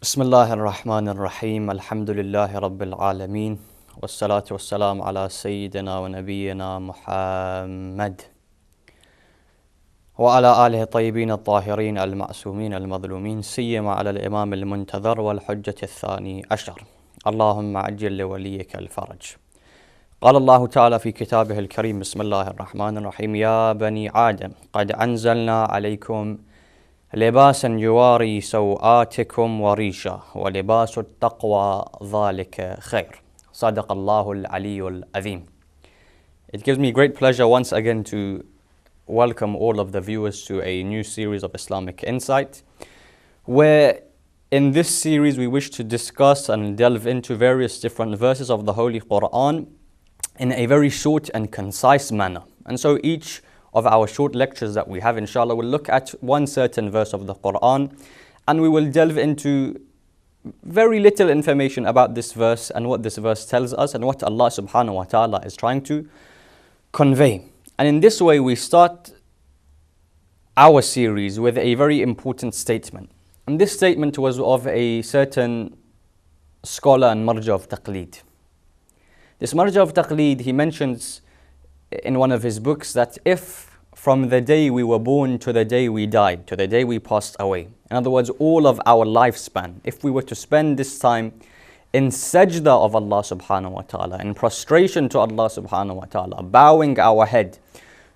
بسم الله الرحمن الرحيم الحمد لله رب العالمين والصلاة والسلام على سيدنا ونبينا محمد وعلى آله الطيبين الطاهرين المعصومين المظلومين سيما على الإمام المنتظر والحجة الثاني عشر اللهم عجل لوليك الفرج. قال الله تعالى في كتابه الكريم بسم الله الرحمن الرحيم يا بني آدم قد أنزلنا عليكم لباسا يواري سوآتكم وريشا ولباس التقوى ذلك خير. صدق الله العلي العظيم. It gives me great pleasure once again to welcome all of the viewers to a new series of Islamic Insight, where in this series we wish to discuss and delve into various different verses of the Holy Quran in a very short and concise manner. And so each of our short lectures that we have, inshallah, will look at one certain verse of the Quran, and we will delve into very little information about this verse and what this verse tells us and what Allah subhanahu wa ta'ala is trying to convey. And in this way we start our series with a very important statement. And this statement was of a certain scholar and marja of taqleed. This marja of taqleed, he mentions in one of his books that if from the day we were born to the day we died, to the day we passed away, in other words, all of our lifespan, if we were to spend this time in sajda of Allah subhanahu wa ta'ala, in prostration to Allah subhanahu wa ta'ala, bowing our head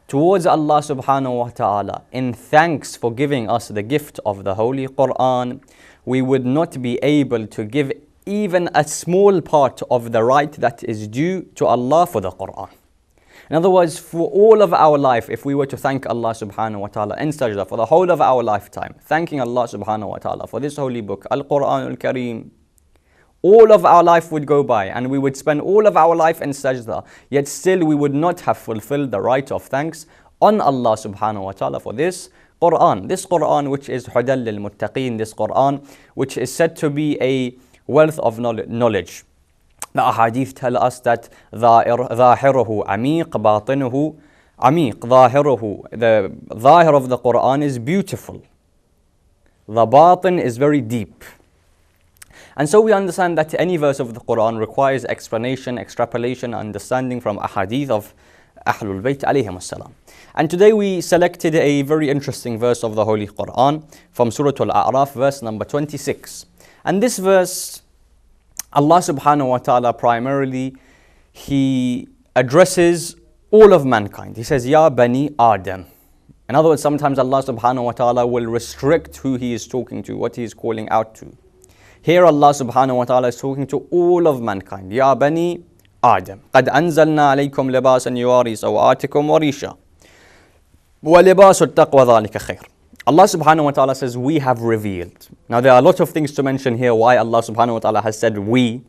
towards Allah subhanahu wa ta'ala, in thanks for giving us the gift of the Holy Quran, we would not be able to give even a small part of the right that is due to Allah for the Quran. In other words, for all of our life, if we were to thank Allah subhanahu wa ta'ala in sajda for the whole of our lifetime, thanking Allah subhanahu wa ta'ala for this holy book, Al-Quran Al-Kareem, all of our life would go by and we would spend all of our life in sajda, yet still we would not have fulfilled the right of thanks on Allah subhanahu wa ta'ala for this Quran which is Hudal lil-Muttaqeen, this Quran which is said to be a wealth of knowledge. The ahadith tell us that ظاهره عميق باطنه عميق. The zahir of the Quran is beautiful. The batin is very deep. And so we understand that any verse of the Quran requires explanation, extrapolation, understanding from ahadith of Ahlul Bayt alayhim as-salam. And today we selected a very interesting verse of the Holy Quran from Surah Al-A'raf, verse number 26. And this verse, Allah subhanahu wa ta'ala primarily, He addresses all of mankind. He says, Ya Bani Adam. In other words, sometimes Allah subhanahu wa ta'ala will restrict who He is talking to, what He is calling out to. Here Allah subhanahu wa ta'ala is talking to all of mankind. Ya Bani Adam. قَدْ أَنزَلْنَا عَلَيْكُمْ لِبَاسًا يُوَارِي سَوْآتِكُمْ وَرِيشًا وَلِبَاسُ التَّقْوَى ذَلِكَ خَيْرٌ. Allah subhanahu wa ta'ala says, we have revealed. Now there are a lot of things to mention here why Allah subhanahu wa ta'ala has said we.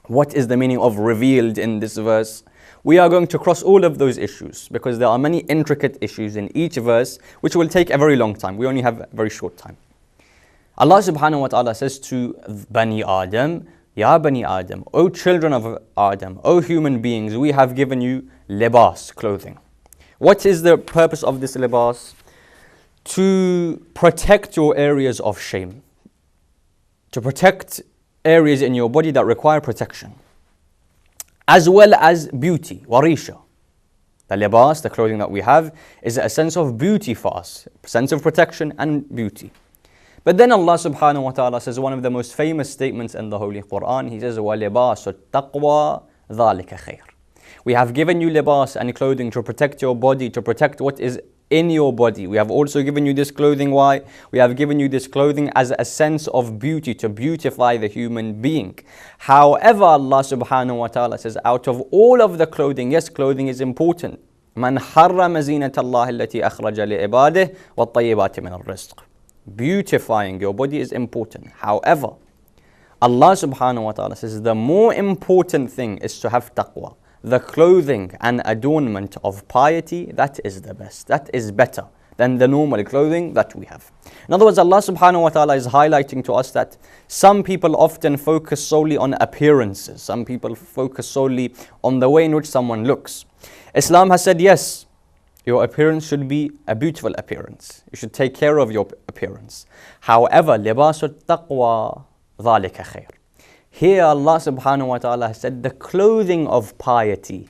What is the meaning of revealed in this verse? We are going to cross all of those issues because there are many intricate issues in each verse which will take a very long time. We only have a very short time. Allah subhanahu wa ta'ala says to Bani Adam, Ya Bani Adam, O children of Adam, O human beings, we have given you libas, clothing. What is the purpose of this libas? To protect your areas of shame, to protect areas in your body that require protection, as well as beauty, warisha. The libas, the clothing that we have, is a sense of beauty for us, a sense of protection and beauty. But then Allah subhanahu wa ta'ala says one of the most famous statements in the Holy Quran. He says, وَلِبَاسُ التَّقْوَى ذَلِكَ خَيْرٌ. We have given you libas and clothing to protect your body, to protect what is in your body. We have also given you this clothing. Why? We have given you this clothing as a sense of beauty, to beautify the human being. However, Allah subhanahu wa ta'ala says, out of all of the clothing, yes, clothing is important. مَنْ حَرَّمَ زِينَةَ اللَّهِ الَّتِي أَخْرَجَ لِعِبَادِهِ وَالطَّيِّبَاتِ مِنَ الرِّزْقِ. Beautifying your body is important. However, Allah subhanahu wa ta'ala says the more important thing is to have taqwa. The clothing and adornment of piety, that is the best. That is better than the normal clothing that we have. In other words, Allah subhanahu wa ta'ala is highlighting to us that some people often focus solely on appearances. Some people focus solely on the way in which someone looks. Islam has said, yes, Your appearance should be a beautiful appearance. You should take care of your appearance. However, لِبَاسُ التَّقْوَى ذَلِكَ خَيْرٌ. Here Allah subhanahu wa ta'ala has said the clothing of piety.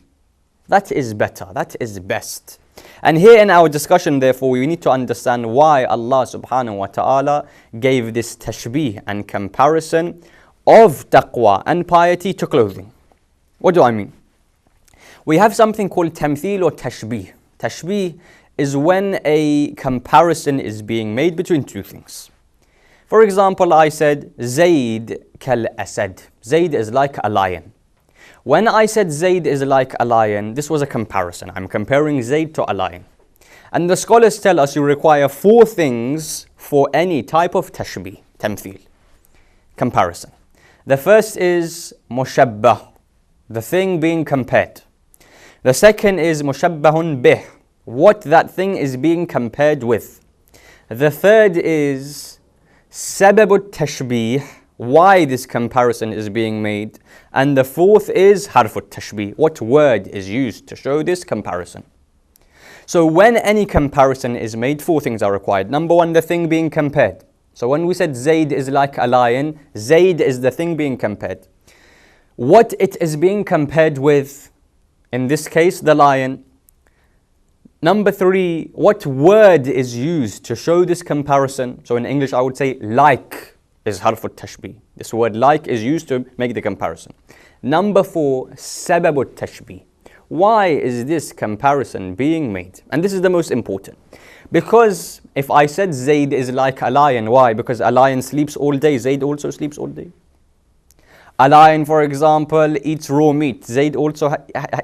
That is better, that is best. And here in our discussion, therefore, we need to understand why Allah subhanahu wa ta'ala gave this tashbih and comparison of taqwa and piety to clothing. What do I mean? We have something called tamthil or tashbih. Tashbih is when a comparison is being made between two things. For example, I said, Zayd kal asad. Zayd is like a lion. When I said Zayd is like a lion, this was a comparison. I'm comparing Zayd to a lion. And the scholars tell us you require 4 things for any type of tashbih, tamthil, comparison. The first is mushabbah, the thing being compared. The second is mushabbahun bih, what that thing is being compared with. The third is sababut tashbih, why this comparison is being made. And the fourth is harfut tashbih, what word is used to show this comparison. So when any comparison is made, 4 things are required. Number 1, the thing being compared. So when we said Zayd is like a lion, Zayd is the thing being compared. What it is being compared with, in this case, the lion. Number 3, what word is used to show this comparison? So in English, I would say like is harfut tashbih. This word like is used to make the comparison. Number 4, sababut tashbih. Why is this comparison being made? And this is the most important. Because if I said Zayd is like a lion, why? Because a lion sleeps all day, Zayd also sleeps all day. A lion, for example, eats raw meat. Zayd also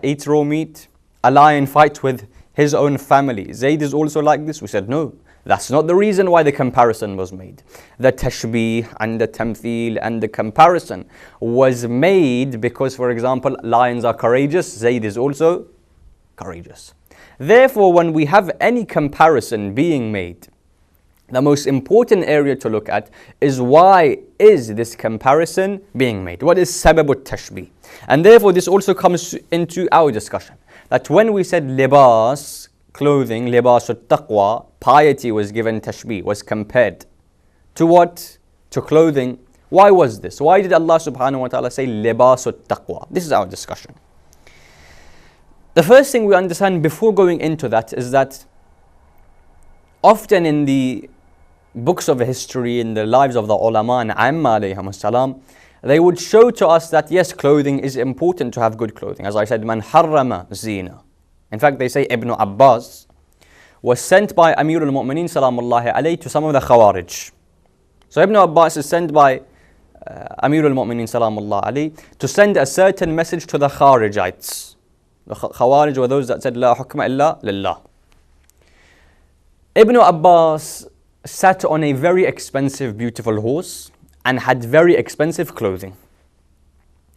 eats raw meat. A lion fights with his own family. Zayd is also like this. We said, no, that's not the reason why the comparison was made. The tashbih and the tamthil and the comparison was made because, for example, lions are courageous. Zayd is also courageous. Therefore, when we have any comparison being made, the most important area to look at is why is this comparison being made? What is sababut tashbih? And therefore, this also comes into our discussion. That when we said libas, clothing, libasut taqwa, piety was given tashbih, was compared to what? To clothing. Why was this? Why did Allah subhanahu wa ta'ala say libasut taqwa? This is our discussion. The first thing we understand before going into that is that often in the books of history, in the lives of the ulama and amma alayhim salam, they would show to us that yes, clothing is important to have good clothing. As I said, man harrama zina. In fact, they say Ibn Abbas was sent by Amir al-Mu'mineen salamullahi alayhi to some of the Khawarij. So Ibn Abbas is sent by Amir al-Mu'mineen salamullahi alayhi to send a certain message to the Kharijites. The Khawarij were those that said, La hukma illa lillah. Ibn Abbas sat on a very expensive, beautiful horse and had very expensive clothing.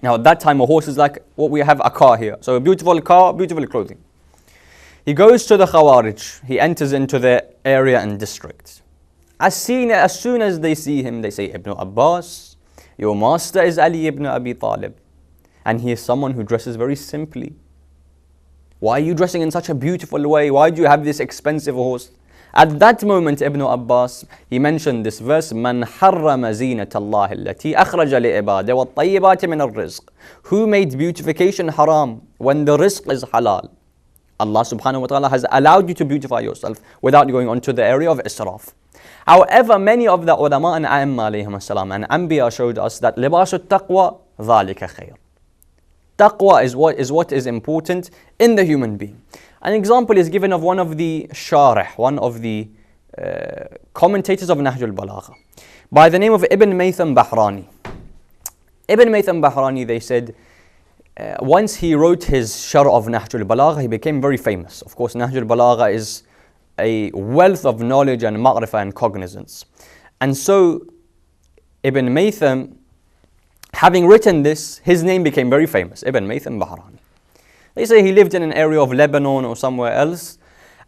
Now at that time a horse is like what we have a car here. So a beautiful car, beautiful clothing. He goes to the Khawarij. He enters into their area and district. As soon as they see him, they say, Ibn Abbas, your master is Ali ibn Abi Talib. And he is someone who dresses very simply. Why are you dressing in such a beautiful way? Why do you have this expensive horse? At that moment, Ibn Abbas, he mentioned this verse, مَنْ حَرَّمَ زِينَةَ اللَّهِ الَّتِي أَخْرَجَ لِعِبَادِهِ وَالطَّيِّبَاتِ مِنَ الرِّزْقِ. Who made beautification haram when the rizq is halal? Allah subhanahu wa ta'ala has allowed you to beautify yourself without going on to the area of israf. However, many of the ulama and a'imma alayhim as-salam and anbiya showed us that libasut taqwa ذَلِكَ خَيْرٌ. Taqwa is what is important in the human being. An example is given of one of the sharih, one of the commentators of Nahj al-Balagha, by the name of Ibn Maytham Bahrani. Ibn Maytham Bahrani, they said, once he wrote his Sharh of Nahj al-Balagha, he became very famous. Of course, Nahj al-Balagha is a wealth of knowledge and ma'rifah and cognizance. And so, Ibn Maytham, having written this, his name became very famous, Ibn Maytham Bahrani. They say he lived in an area of Lebanon or somewhere else,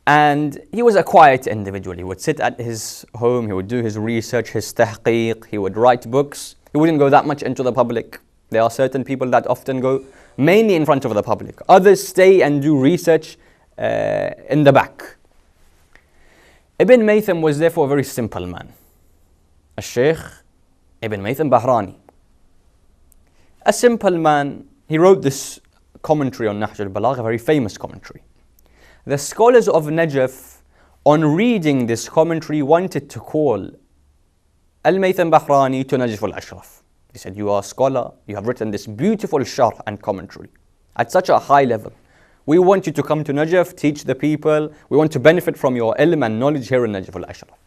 and he was a quiet individual. He would sit at his home, he would do his research, his tahqiq, he would write books. He wouldn't go that much into the public. There are certain people that often go mainly in front of the public. Others stay and do research in the back. Ibn Maytham was therefore a very simple man. Al-Shaykh Ibn Maytham Bahrani. A simple man. He wrote this commentary on Nahj al-Balagha, a very famous commentary. The scholars of Najaf, on reading this commentary, wanted to call Al-Maytham Bahrani to Najaf al-Ashraf. He said, you are a scholar, you have written this beautiful sharh and commentary at such a high level. We want you to come to Najaf, teach the people. We want to benefit from your ilm and knowledge here in Najaf al-Ashraf.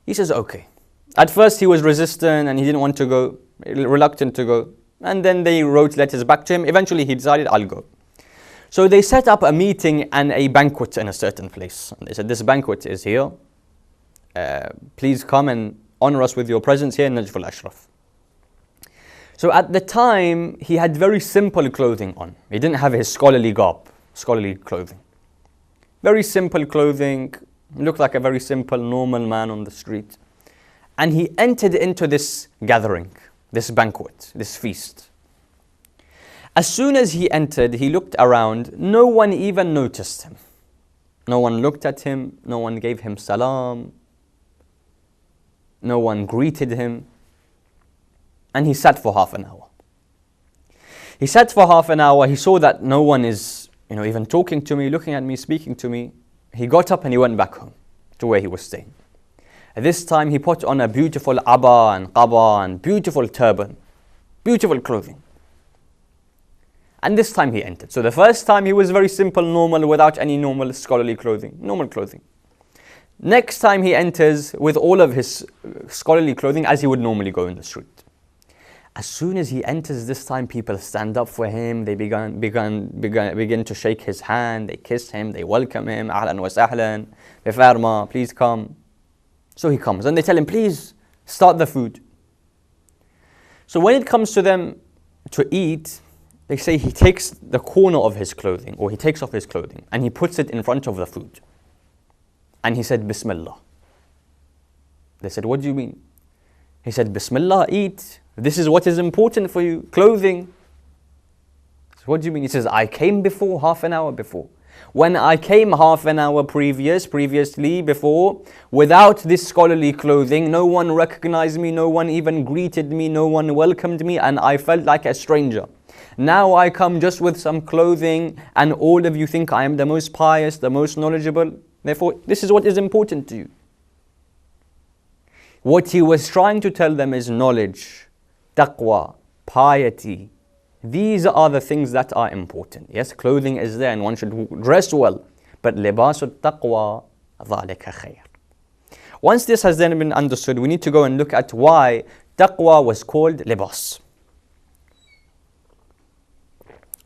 He says, okay. At first he was resistant and he didn't want to go, reluctant to go. And then they wrote letters back to him. Eventually he decided, I'll go. So they set up a meeting and a banquet in a certain place. And they said, this banquet is here. Please come and honor us with your presence here in Najaf al-Ashraf. So at the time, he had very simple clothing on. He didn't have his scholarly garb, scholarly clothing. Very simple clothing, looked like a very simple, normal man on the street. And he entered into this gathering, this banquet, this feast. As soon as he entered, he looked around. No one even noticed him. No one looked at him. No one gave him salam. No one greeted him. And he sat for half an hour. He sat for half an hour. He saw that no one is, even talking to me, looking at me, speaking to me. He got up and he went back home to where he was staying. At this time, he put on a beautiful abba and qaba and beautiful turban, beautiful clothing. And this time he entered. So the first time he was very simple, normal, without any normal scholarly clothing, normal clothing. Next time he enters with all of his scholarly clothing as he would normally go in the street. As soon as he enters this time, people stand up for him. They begin to shake his hand. They kiss him. They welcome him. Ahlan wa sahlan. Befarma, please come. So he comes and they tell him, please start the food. So when it comes to them to eat, they say he takes the corner of his clothing, or he takes off his clothing and he puts it in front of the food. And he said, Bismillah. They said, what do you mean? He said, Bismillah, eat. This is what is important for you, clothing. So what do you mean? He says, I came before, half an hour before. When I came half an hour previously, before, without this scholarly clothing, no one recognized me, no one even greeted me, no one welcomed me, and I felt like a stranger. Now I come just with some clothing, and all of you think I am the most pious, the most knowledgeable. Therefore, this is what is important to you. What he was trying to tell them is knowledge, taqwa, piety. These are the things that are important. Yes, clothing is there and one should dress well. But libasul taqwa, dhalika khair. Once this has then been understood, we need to go and look at why taqwa was called libas.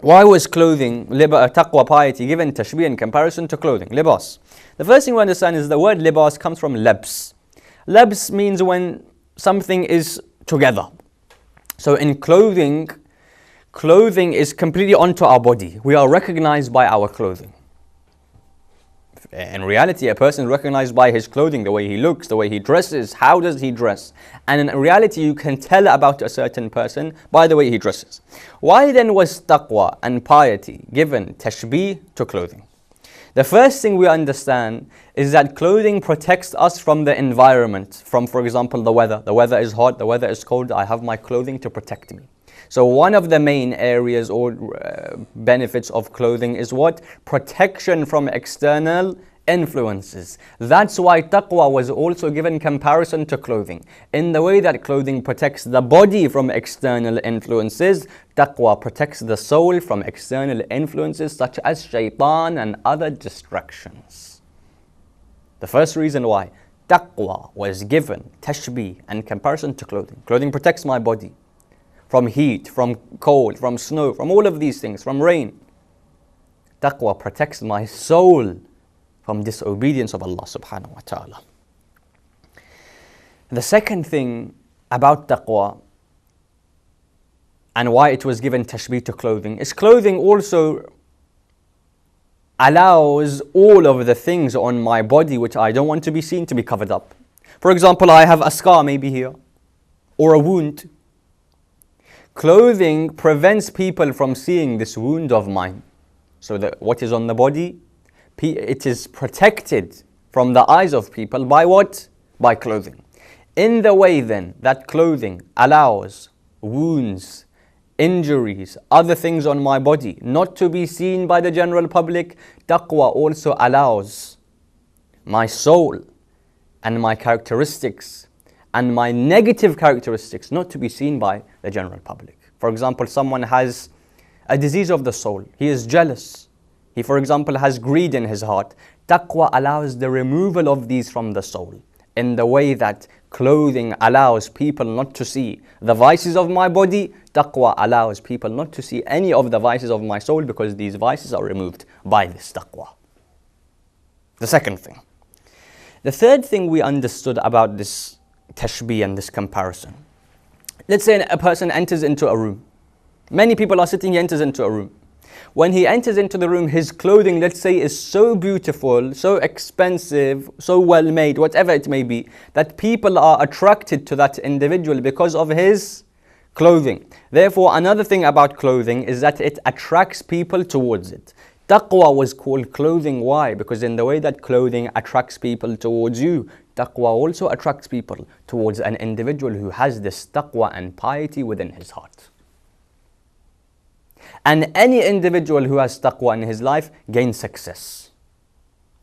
Why was clothing, taqwa, piety, given tashbih in comparison to clothing, libas? The first thing we understand is the word libas comes from labs. Labs means when something is together. So in clothing is completely onto our body. We are recognized by our clothing. In reality, a person is recognized by his clothing, the way he looks, the way he dresses, how does he dress. And in reality, you can tell about a certain person by the way he dresses. Why then was taqwa and piety given tashbih to clothing? The first thing we understand is that clothing protects us from the environment, from, for example, the weather. The weather is hot, the weather is cold, I have my clothing to protect me. So one of the main areas or benefits of clothing is what? Protection from external influences. That's why taqwa was also given comparison to clothing. In the way that clothing protects the body from external influences, taqwa protects the soul from external influences such as shaitan and other distractions. The first reason why taqwa was given tashbih and comparison to clothing. Clothing protects my body from heat, from cold, from snow, from all of these things, from rain. Taqwa protects my soul from disobedience of Allah subhanahu wa ta'ala. The second thing about taqwa and why it was given tashbih to clothing is clothing also allows all of the things on my body which I don't want to be seen to be covered up. For example, I have a scar maybe here or a wound. Clothing prevents people from seeing this wound of mine. So that what is on the body, it is protected from the eyes of people by what? By clothing. In the way then that clothing allows wounds, injuries, other things on my body not to be seen by the general public, taqwa also allows my soul and my characteristics and my negative characteristics not to be seen by the general public. For example, someone has a disease of the soul. He is jealous. He, for example, has greed in his heart. Taqwa allows the removal of these from the soul in the way that clothing allows people not to see the vices of my body. Taqwa allows people not to see any of the vices of my soul because these vices are removed by this taqwa. The second thing. The third thing we understood about this tashbih and this comparison. Let's say a person enters into a room. Many people are sitting, he enters into a room. When he enters into the room, his clothing, let's say, is so beautiful, so expensive, so well made, whatever it may be, that people are attracted to that individual because of his clothing. Therefore, another thing about clothing is that it attracts people towards it. Taqwa was called clothing. Why? Because in the way that clothing attracts people towards you, taqwa also attracts people towards an individual who has this taqwa and piety within his heart. And any individual who has taqwa in his life gains success.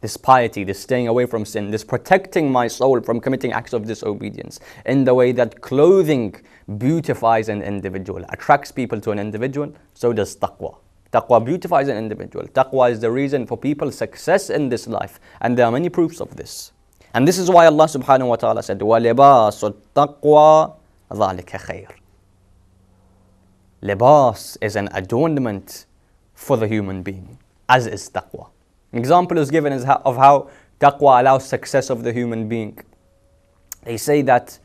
This piety, this staying away from sin, this protecting my soul from committing acts of disobedience, in the way that clothing beautifies an individual, attracts people to an individual, so does taqwa. Taqwa beautifies an individual. Taqwa is the reason for people's success in this life. And there are many proofs of this. And this is why Allah subhanahu wa ta'ala said, وَلِبَاسُ التَّقْوَى ذَلِكَ خَيْرٌ. Libas is an adornment for the human being, as is taqwa. An example is given of how taqwa allows success of the human being. They say that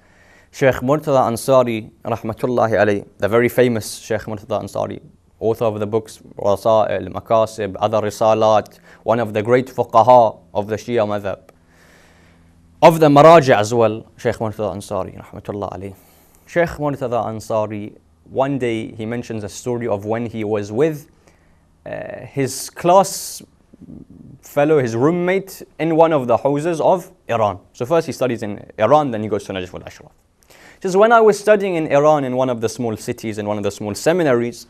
Shaykh Murtada Ansari, rahmatullahi alayh, the very famous Shaykh Murtada Ansari, author of the books Rasa'il, Makasib, other Risalat, one of the great fuqaha of the Shia madhab, of the Maraji as well, Shaykh Murtada Ansari, rahmatullahi alayh. Shaykh Murtada Ansari, one day he mentions a story of when he was with his class fellow, his roommate, in one of the houses of Iran. So first he studies in Iran, then he goes to Najaf al-Ashraf. Just when I was studying in Iran in one of the small cities, in one of the small seminaries,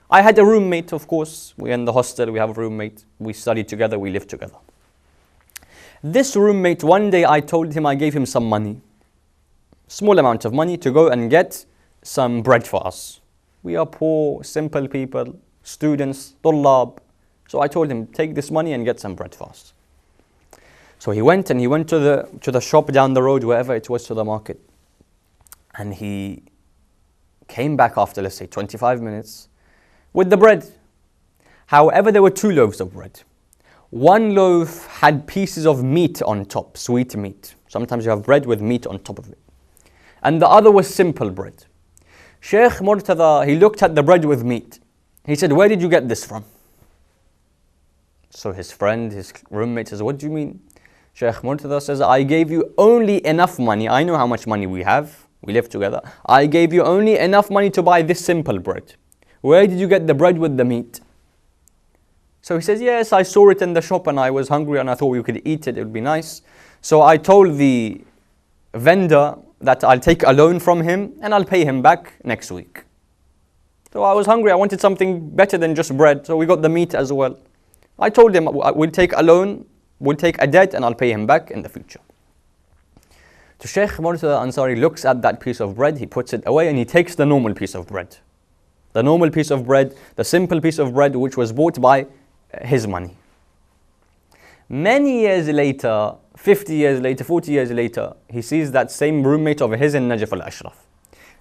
I had a roommate, of course. We're in the hostel, we have a roommate. We studied together, we lived together. This roommate, one day I told him, I gave him some money, small amount of money, to go and get some bread for us. We are poor, simple people, students, tullab. So I told him, take this money and get some bread for us. So he went to the shop down the road, wherever it was, to the market. And he came back after, let's say, 25 minutes with the bread. However, there were two loaves of bread. One loaf had pieces of meat on top, sweet meat. Sometimes you have bread with meat on top of it. And the other was simple bread. Shaykh Murtada, he looked at the bread with meat. He said, where did you get this from? So his friend, his roommate says, what do you mean? Shaykh Murtada says, I gave you only enough money. I know how much money we have. We live together. I gave you only enough money to buy this simple bread. Where did you get the bread with the meat? So he says, yes, I saw it in the shop and I was hungry and I thought we could eat it. It would be nice. So I told the vendor that I'll take a loan from him and I'll pay him back next week. So I was hungry. I wanted something better than just bread. So we got the meat as well. I told him we'll take a loan, we'll take a debt and I'll pay him back in the future. So Shaykh Murtada Ansari looks at that piece of bread, he puts it away and he takes the normal piece of bread. The normal piece of bread, the simple piece of bread which was bought by his money. Many years later, 50 years later, 40 years later, he sees that same roommate of his in Najaf al-Ashraf.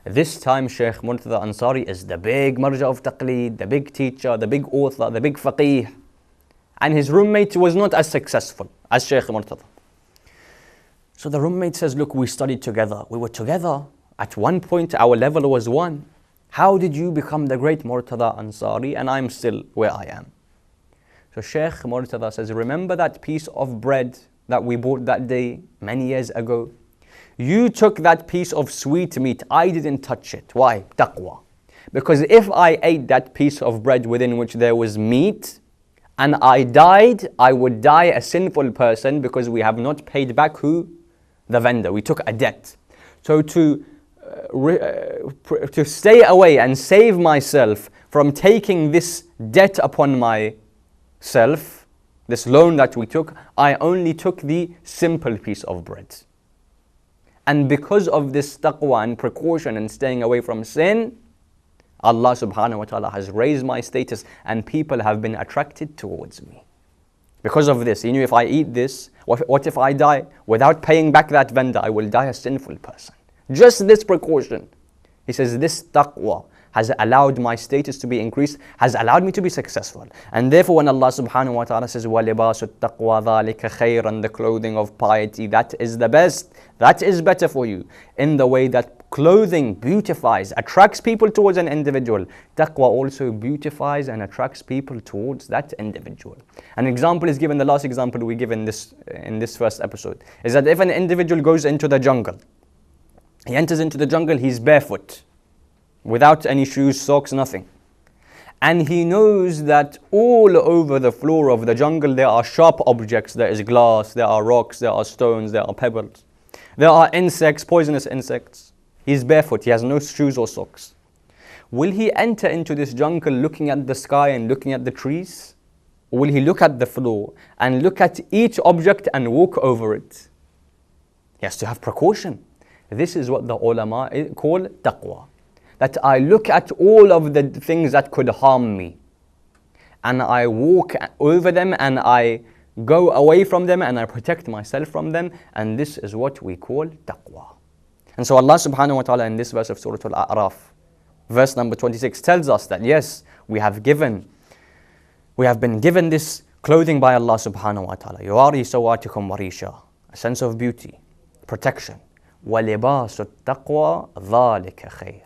This time Shaykh Murtada Ansari is the big marja of taqleed, the big teacher, the big author, the big faqih. And his roommate was not as successful as Shaykh Murtada. So the roommate says, look, we studied together. We were together. At one point, our level was one. How did you become the great Murtada Ansari and I'm still where I am? So Shaykh Murtada says, remember that piece of bread that we bought that day many years ago? You took that piece of sweet meat. I didn't touch it. Why? Taqwa. Because if I ate that piece of bread within which there was meat, and I died, I would die a sinful person because we have not paid back who? The vendor. We took a debt. So to stay away and save myself from taking this debt upon myself, this loan that we took, I only took the simple piece of bread. And because of this taqwa and precaution and staying away from sin, Allah subhanahu wa ta'ala has raised my status and people have been attracted towards me. Because of this, you know, if I eat this, what if I die without paying back that vendor? I will die a sinful person. Just this precaution. He says this taqwa has allowed my status to be increased, has allowed me to be successful. And therefore when Allah subhanahu wa ta'ala says, وَلِبَاسُ التَّقْوَى ذَلِكَ خَيْرًا, and the clothing of piety, that is the best, that is better for you. In the way that clothing beautifies, attracts people towards an individual, taqwa also beautifies and attracts people towards that individual. An example is given, the last example we give in this first episode, is that if an individual goes into the jungle, he enters into the jungle, he's barefoot, without any shoes, socks, nothing. And he knows that all over the floor of the jungle there are sharp objects, there is glass, there are rocks, there are stones, there are pebbles. There are insects, poisonous insects. He's barefoot, he has no shoes or socks. Will he enter into this jungle looking at the sky and looking at the trees? Or will he look at the floor and look at each object and walk over it? He has to have precaution. This is what the ulama call taqwa. That I look at all of the things that could harm me, and I walk over them, and I go away from them, and I protect myself from them, and this is what we call taqwa. And so Allah subhanahu wa ta'ala in this verse of Surah Al-A'raf, verse number 26, tells us that yes, we have been given this clothing by Allah subhanahu wa ta'ala. يُوَارِي سَوَاتِكُمْ وَرِيشًا, a sense of beauty, protection. وَلِبَاسُ التَّقْوَى ذَلِكَ خَيْرٌ,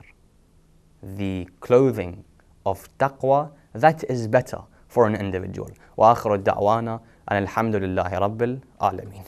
the clothing of taqwa, that is better for an individual. وآخر الدعوانا أن الحمد لله رب العالمين.